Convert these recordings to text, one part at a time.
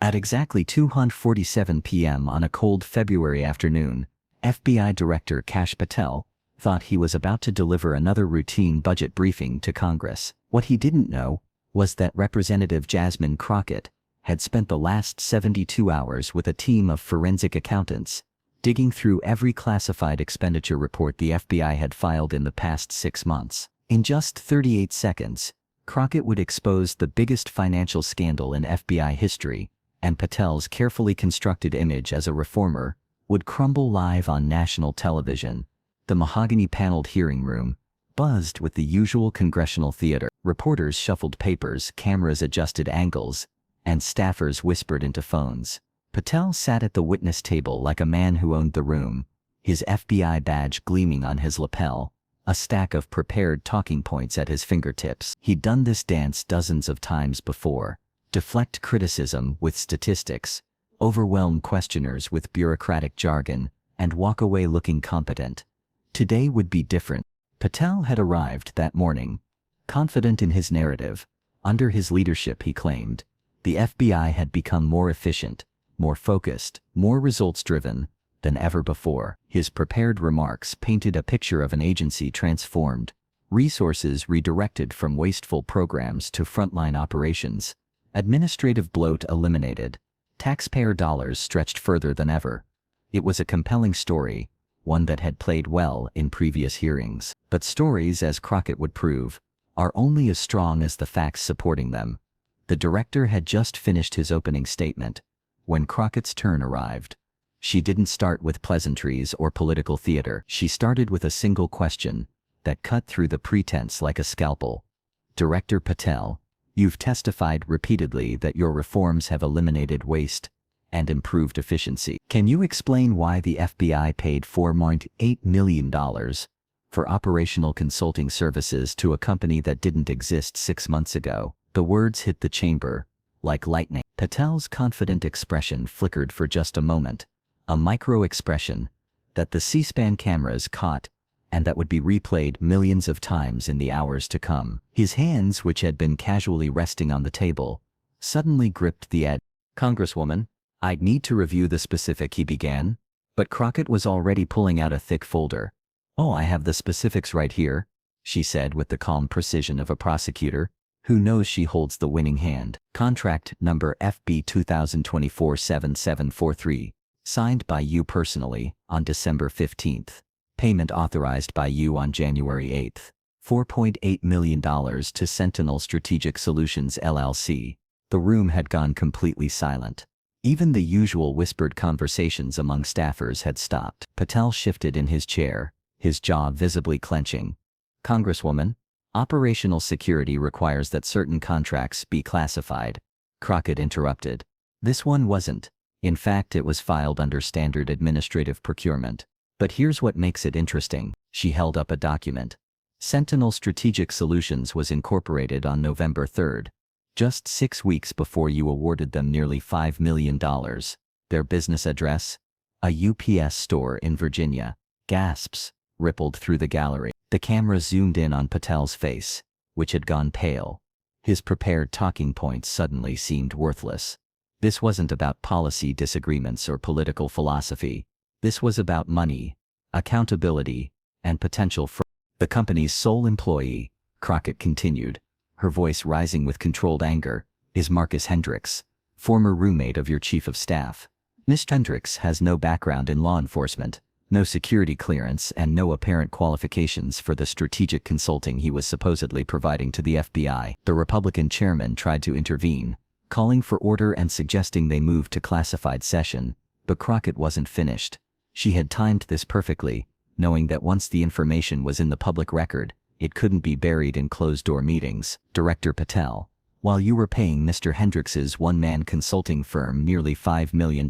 At exactly 2:47 p.m. on a cold February afternoon, FBI Director Kash Patel thought he was about to deliver another routine budget briefing to Congress. What he didn't know was that Representative Jasmine Crockett had spent the last 72 hours with a team of forensic accountants, digging through every classified expenditure report the FBI had filed in the past 6 months. In just 38 seconds, Crockett would expose the biggest financial scandal in FBI history, and Patel's carefully constructed image as a reformer would crumble live on national television. The mahogany-paneled hearing room buzzed with the usual congressional theater. Reporters shuffled papers, cameras adjusted angles, and staffers whispered into phones. Patel sat at the witness table like a man who owned the room, his FBI badge gleaming on his lapel, a stack of prepared talking points at his fingertips. He'd done this dance dozens of times before: deflect criticism with statistics, overwhelm questioners with bureaucratic jargon, and walk away looking competent. Today would be different. Patel had arrived that morning, confident in his narrative. Under his leadership, he claimed, the FBI had become more efficient, more focused, more results-driven than ever before. His prepared remarks painted a picture of an agency transformed, resources redirected from wasteful programs to frontline operations, administrative bloat eliminated, taxpayer dollars stretched further than ever. It was a compelling story, one that had played well in previous hearings. But stories, as Crockett would prove, are only as strong as the facts supporting them. The director had just finished his opening statement when Crockett's turn arrived. She didn't start with pleasantries or political theater. She started with a single question that cut through the pretense like a scalpel. Director Patel, you've testified repeatedly that your reforms have eliminated waste and improved efficiency. Can you explain why the FBI paid $4.8 million for operational consulting services to a company that didn't exist 6 months ago? The words hit the chamber like lightning. Patel's confident expression flickered for just a moment, a micro-expression that the C-SPAN cameras caught and that would be replayed millions of times in the hours to come. His hands, which had been casually resting on the table, suddenly gripped the edge. Congresswoman, I'd need to review the specific, he began, but Crockett was already pulling out a thick folder. Oh, I have the specifics right here, she said with the calm precision of a prosecutor who knows she holds the winning hand. Contract number FB 2024-7743, signed by you personally on December 15th. Payment authorized by you on January 8th. $4.8 million to Sentinel Strategic Solutions LLC. The room had gone completely silent. Even the usual whispered conversations among staffers had stopped. Patel shifted in his chair, his jaw visibly clenching. Congresswoman, operational security requires that certain contracts be classified. Crockett interrupted. This one wasn't. In fact, it was filed under standard administrative procurement. But here's what makes it interesting. She held up a document. Sentinel Strategic Solutions was incorporated on November 3rd, just 6 weeks before you awarded them nearly $5 million. Their business address? A UPS store in Virginia. Gasps rippled through the gallery. The camera zoomed in on Patel's face, which had gone pale. His prepared talking points suddenly seemed worthless. This wasn't about policy disagreements or political philosophy. This was about money, accountability, and potential for the company's sole employee. Crockett continued, her voice rising with controlled anger, is Marcus Hendricks, former roommate of your chief of staff. Mr. Hendricks has no background in law enforcement, no security clearance, and no apparent qualifications for the strategic consulting he was supposedly providing to the FBI. The Republican chairman tried to intervene, calling for order and suggesting they move to classified session, but Crockett wasn't finished. She had timed this perfectly, knowing that once the information was in the public record, it couldn't be buried in closed-door meetings. Director Patel, while you were paying Mr. Hendricks's one-man consulting firm nearly $5 million,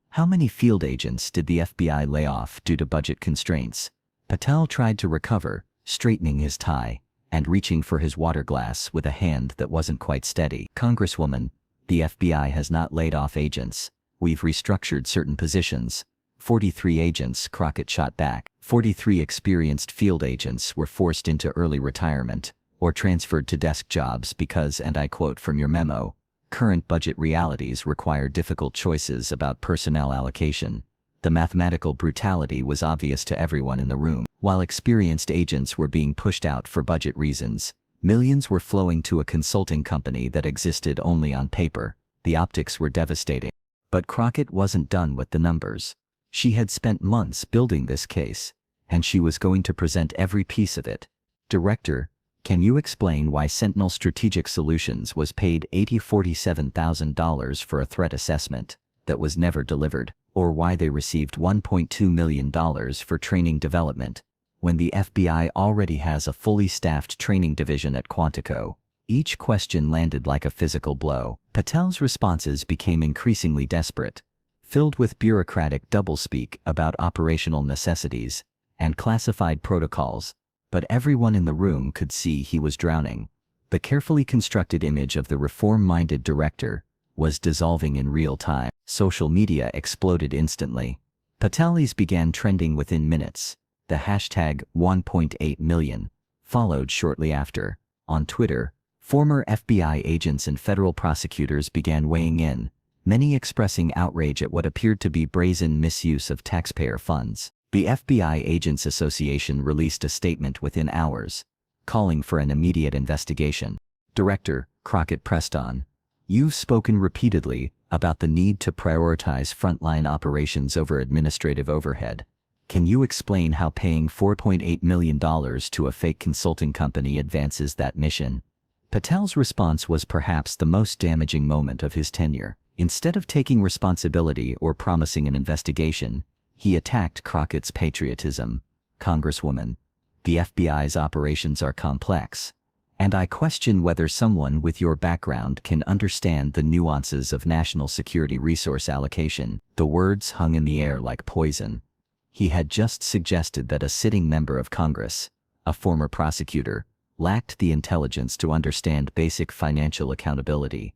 how many field agents did the FBI lay off due to budget constraints? Patel tried to recover, straightening his tie and reaching for his water glass with a hand that wasn't quite steady. Congresswoman, the FBI has not laid off agents. We've restructured certain positions. 43 agents, Crockett shot back. 43 experienced field agents were forced into early retirement or transferred to desk jobs because, and I quote from your memo, Current budget realities require difficult choices about personnel allocation. The mathematical brutality was obvious to everyone in the room. While experienced agents were being pushed out for budget reasons, millions were flowing to a consulting company that existed only on paper. The optics were devastating. But Crockett wasn't done with the numbers. She had spent months building this case, and she was going to present every piece of it. Director, can you explain why Sentinel Strategic Solutions was paid $47,000 for a threat assessment that was never delivered, or why they received $1.2 million for training development, when the FBI already has a fully staffed training division at Quantico? Each question landed like a physical blow. Patel's responses became increasingly desperate, filled with bureaucratic doublespeak about operational necessities and classified protocols, but everyone in the room could see he was drowning. The carefully constructed image of the reform-minded director was dissolving in real time. Social media exploded instantly. Patel's began trending within minutes. The hashtag 1.8 million followed shortly after. On Twitter, former FBI agents and federal prosecutors began weighing in, many expressing outrage at what appeared to be brazen misuse of taxpayer funds. The FBI Agents Association released a statement within hours, calling for an immediate investigation. Director, Crockett pressed on. You've spoken repeatedly about the need to prioritize frontline operations over administrative overhead. Can you explain how paying $4.8 million to a fake consulting company advances that mission? Patel's response was perhaps the most damaging moment of his tenure. Instead of taking responsibility or promising an investigation, he attacked Crockett's patriotism. Congresswoman, the FBI's operations are complex, and I question whether someone with your background can understand the nuances of national security resource allocation. The words hung in the air like poison. He had just suggested that a sitting member of Congress, a former prosecutor, lacked the intelligence to understand basic financial accountability.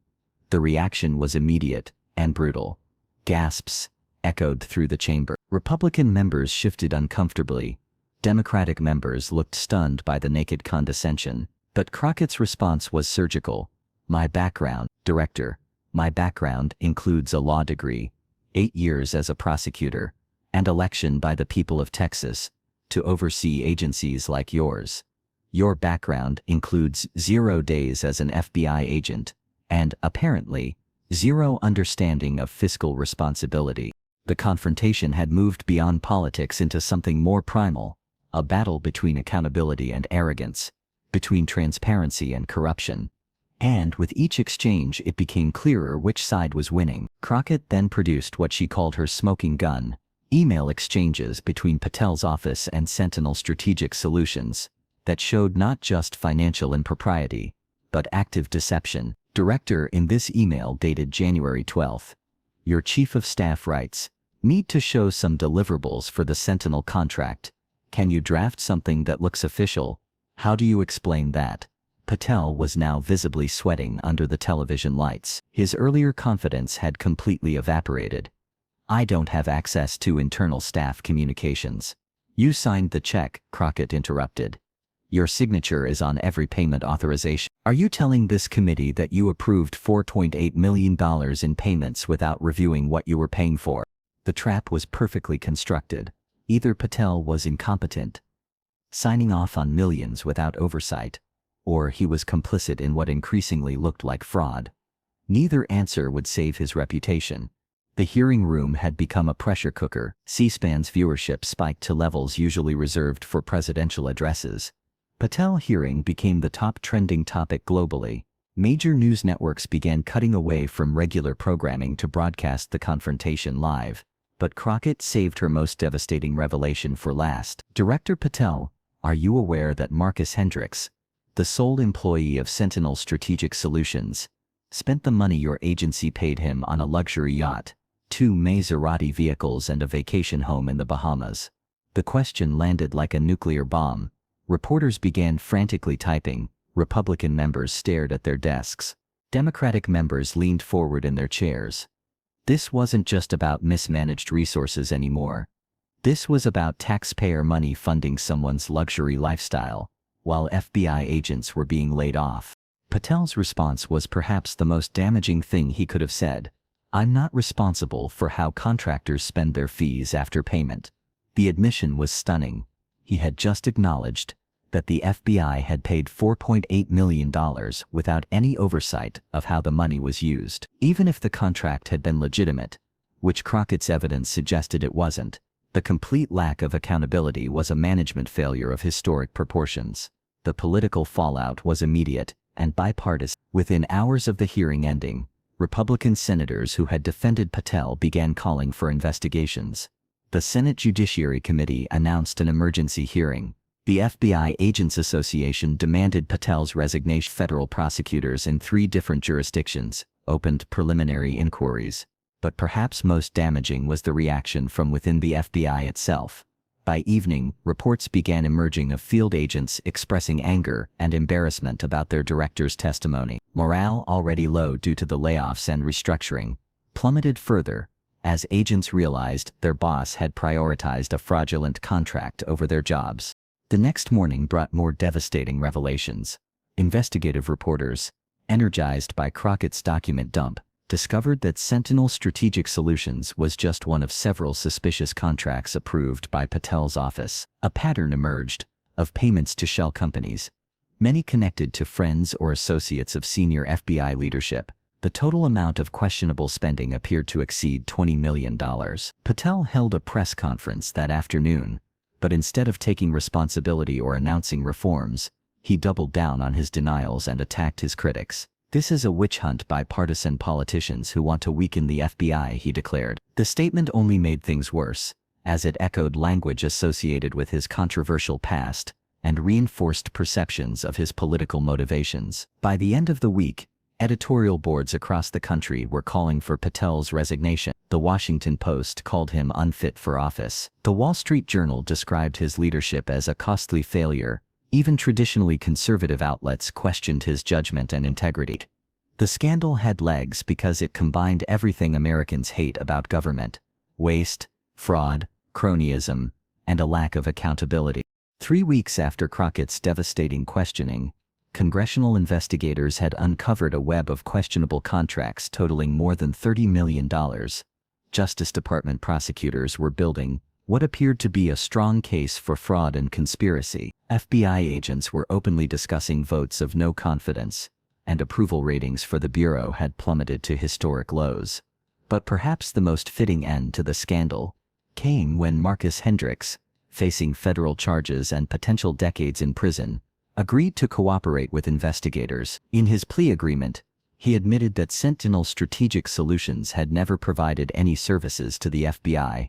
The reaction was immediate and brutal. Gasps echoed through the chamber. Republican members shifted uncomfortably. Democratic members looked stunned by the naked condescension. But Crockett's response was surgical. My background, Director, my background includes a law degree, 8 years as a prosecutor, and election by the people of Texas to oversee agencies like yours. Your background includes 0 days as an FBI agent, and, apparently, 0 understanding of fiscal responsibility. The confrontation had moved beyond politics into something more primal, a battle between accountability and arrogance, between transparency and corruption. And with each exchange it became clearer which side was winning. Crockett then produced what she called her smoking gun: email exchanges between Patel's office and Sentinel Strategic Solutions that showed not just financial impropriety, but active deception. Director, in this email dated January 12th, your Chief of Staff writes, need to show some deliverables for the Sentinel contract. Can you draft something that looks official? How do you explain that? Patel was now visibly sweating under the television lights. His earlier confidence had completely evaporated. I don't have access to internal staff communications. You signed the check, Crockett interrupted. Your signature is on every payment authorization. Are you telling this committee that you approved $4.8 million in payments without reviewing what you were paying for? The trap was perfectly constructed. Either Patel was incompetent, signing off on millions without oversight, or he was complicit in what increasingly looked like fraud. Neither answer would save his reputation. The hearing room had become a pressure cooker. C-SPAN's viewership spiked to levels usually reserved for presidential addresses. Patel hearing became the top trending topic globally. Major news networks began cutting away from regular programming to broadcast the confrontation live. But Crockett saved her most devastating revelation for last. Director Patel, are you aware that Marcus Hendricks, the sole employee of Sentinel Strategic Solutions, spent the money your agency paid him on a luxury yacht, 2 Maserati vehicles and a vacation home in the Bahamas? The question landed like a nuclear bomb. Reporters began frantically typing. Republican members stared at their desks. Democratic members leaned forward in their chairs. This wasn't just about mismanaged resources anymore. This was about taxpayer money funding someone's luxury lifestyle, while FBI agents were being laid off. Patel's response was perhaps the most damaging thing he could have said. "I'm not responsible for how contractors spend their fees after payment." The admission was stunning. He had just acknowledged that the FBI had paid $4.8 million without any oversight of how the money was used. Even if the contract had been legitimate, which Crockett's evidence suggested it wasn't, the complete lack of accountability was a management failure of historic proportions. The political fallout was immediate and bipartisan. Within hours of the hearing ending, Republican senators who had defended Patel began calling for investigations. The Senate Judiciary Committee announced an emergency hearing. The FBI Agents Association demanded Patel's resignation. Federal prosecutors in 3 different jurisdictions opened preliminary inquiries. But perhaps most damaging was the reaction from within the FBI itself. By evening, reports began emerging of field agents expressing anger and embarrassment about their director's testimony. Morale, already low due to the layoffs and restructuring, plummeted further as agents realized their boss had prioritized a fraudulent contract over their jobs. The next morning brought more devastating revelations. Investigative reporters, energized by Crockett's document dump, discovered that Sentinel Strategic Solutions was just one of several suspicious contracts approved by Patel's office. A pattern emerged of payments to shell companies, many connected to friends or associates of senior FBI leadership. The total amount of questionable spending appeared to exceed $20 million. Patel held a press conference that afternoon, but instead of taking responsibility or announcing reforms, he doubled down on his denials and attacked his critics. "This is a witch hunt by partisan politicians who want to weaken the FBI," he declared. The statement only made things worse, as it echoed language associated with his controversial past and reinforced perceptions of his political motivations. By the end of the week, editorial boards across the country were calling for Patel's resignation. The Washington Post called him unfit for office. The Wall Street Journal described his leadership as a costly failure. Even traditionally conservative outlets questioned his judgment and integrity. The scandal had legs because it combined everything Americans hate about government: waste, fraud, cronyism, and a lack of accountability. 3 weeks after Crockett's devastating questioning, congressional investigators had uncovered a web of questionable contracts totaling more than $30 million. Justice Department prosecutors were building what appeared to be a strong case for fraud and conspiracy. FBI agents were openly discussing votes of no confidence, and approval ratings for the Bureau had plummeted to historic lows. But perhaps the most fitting end to the scandal came when Marcus Hendricks, facing federal charges and potential decades in prison, agreed to cooperate with investigators. In his plea agreement, he admitted that Sentinel Strategic Solutions had never provided any services to the FBI,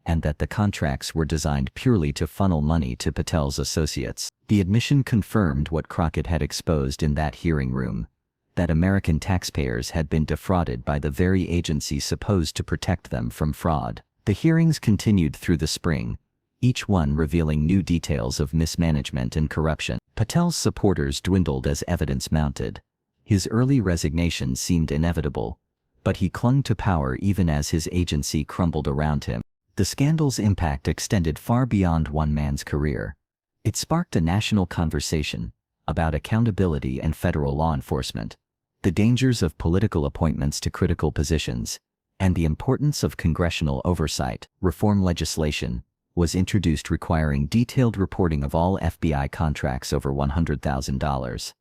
and that the contracts were designed purely to funnel money to Patel's associates. The admission confirmed what Crockett had exposed in that hearing room, that American taxpayers had been defrauded by the very agency supposed to protect them from fraud. The hearings continued through the spring, each one revealing new details of mismanagement and corruption. Patel's supporters dwindled as evidence mounted. His early resignation seemed inevitable, but he clung to power even as his agency crumbled around him. The scandal's impact extended far beyond one man's career. It sparked a national conversation about accountability and federal law enforcement, the dangers of political appointments to critical positions, and the importance of congressional oversight. Reform legislation was introduced requiring detailed reporting of all FBI contracts over $100,000.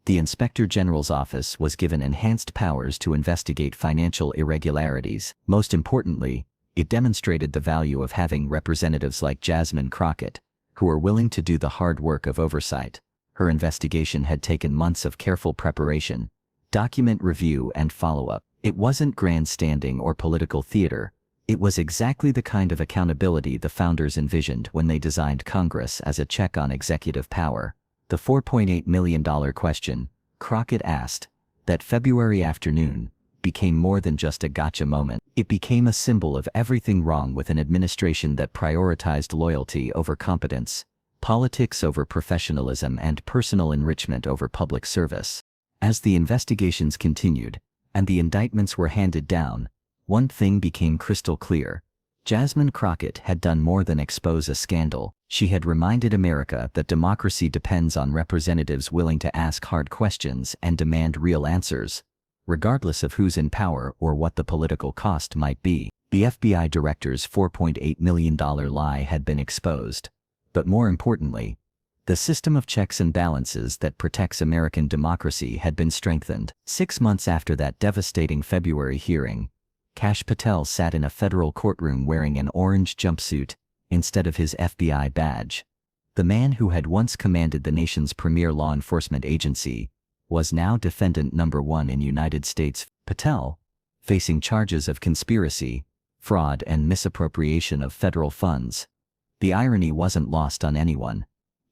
The Inspector General's office was given enhanced powers to investigate financial irregularities. Most importantly, it demonstrated the value of having representatives like Jasmine Crockett, who were willing to do the hard work of oversight. Her investigation had taken months of careful preparation, document review, and follow-up. It wasn't grandstanding or political theater. It was exactly the kind of accountability the founders envisioned when they designed Congress as a check on executive power. The $4.8 million question, Crockett asked, that February afternoon, became more than just a gotcha moment. It became a symbol of everything wrong with an administration that prioritized loyalty over competence, politics over professionalism, and personal enrichment over public service. As the investigations continued, and the indictments were handed down, one thing became crystal clear. Jasmine Crockett had done more than expose a scandal. She had reminded America that democracy depends on representatives willing to ask hard questions and demand real answers, regardless of who's in power or what the political cost might be. The FBI director's $4.8 million lie had been exposed. But more importantly, the system of checks and balances that protects American democracy had been strengthened. 6 months after that devastating February hearing, Kash Patel sat in a federal courtroom wearing an orange jumpsuit instead of his FBI badge. The man who had once commanded the nation's premier law enforcement agency was now defendant number 1 in United States. Patel, facing charges of conspiracy, fraud, and misappropriation of federal funds. The irony wasn't lost on anyone.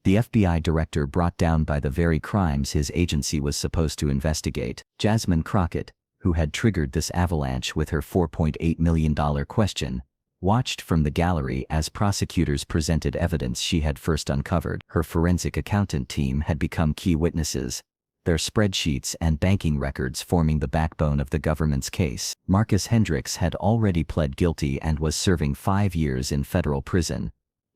The FBI director brought down by the very crimes his agency was supposed to investigate. Jasmine Crockett, who had triggered this avalanche with her $4.8 million question, watched from the gallery as prosecutors presented evidence she had first uncovered. Her forensic accountant team had become key witnesses, their spreadsheets and banking records forming the backbone of the government's case. Marcus Hendricks had already pled guilty and was serving 5 years in federal prison.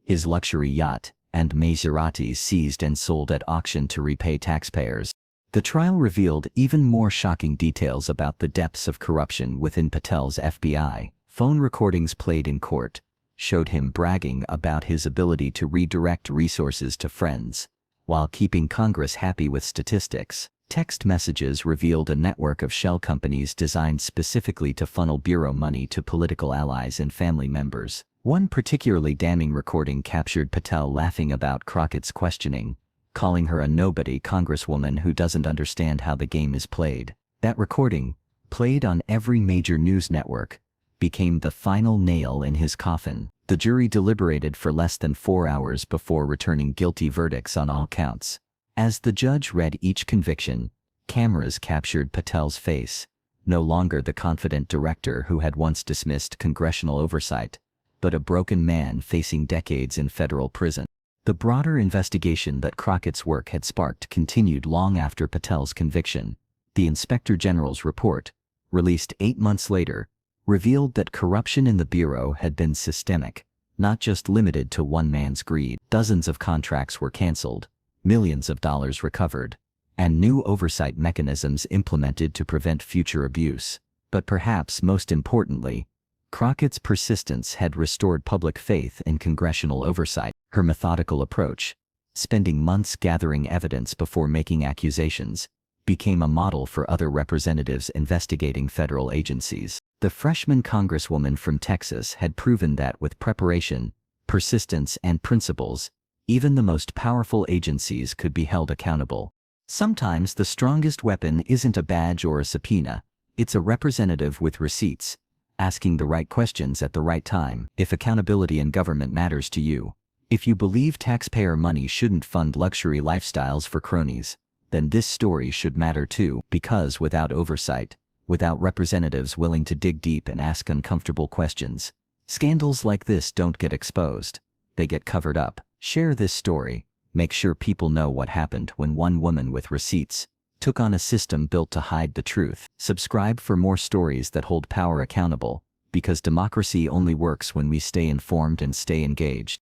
His luxury yacht and Maseratis seized and sold at auction to repay taxpayers. The trial revealed even more shocking details about the depths of corruption within Patel's FBI. Phone recordings played in court showed him bragging about his ability to redirect resources to friends, while keeping Congress happy with statistics. Text messages revealed a network of shell companies designed specifically to funnel bureau money to political allies and family members. One particularly damning recording captured Patel laughing about Crockett's questioning, calling her a nobody congresswoman who doesn't understand how the game is played. That recording, played on every major news network, became the final nail in his coffin. The jury deliberated for less than 4 hours before returning guilty verdicts on all counts. As the judge read each conviction, cameras captured Patel's face, no longer the confident director who had once dismissed congressional oversight, but a broken man facing decades in federal prison. The broader investigation that Crockett's work had sparked continued long after Patel's conviction. The Inspector General's report, released 8 months later, revealed that corruption in the Bureau had been systemic, not just limited to one man's greed. Dozens of contracts were canceled, millions of dollars recovered, and new oversight mechanisms implemented to prevent future abuse. But perhaps most importantly, Crockett's persistence had restored public faith in congressional oversight. Her methodical approach, spending months gathering evidence before making accusations, became a model for other representatives investigating federal agencies. The freshman congresswoman from Texas had proven that with preparation, persistence, and principles, even the most powerful agencies could be held accountable. Sometimes the strongest weapon isn't a badge or a subpoena, it's a representative with receipts, asking the right questions at the right time. If accountability in government matters to you, if you believe taxpayer money shouldn't fund luxury lifestyles for cronies, then this story should matter too. Because without oversight, without representatives willing to dig deep and ask uncomfortable questions, scandals like this don't get exposed, they get covered up. Share this story. Make sure people know what happened when one woman with receipts took on a system built to hide the truth. Subscribe for more stories that hold power accountable, because democracy only works when we stay informed and stay engaged.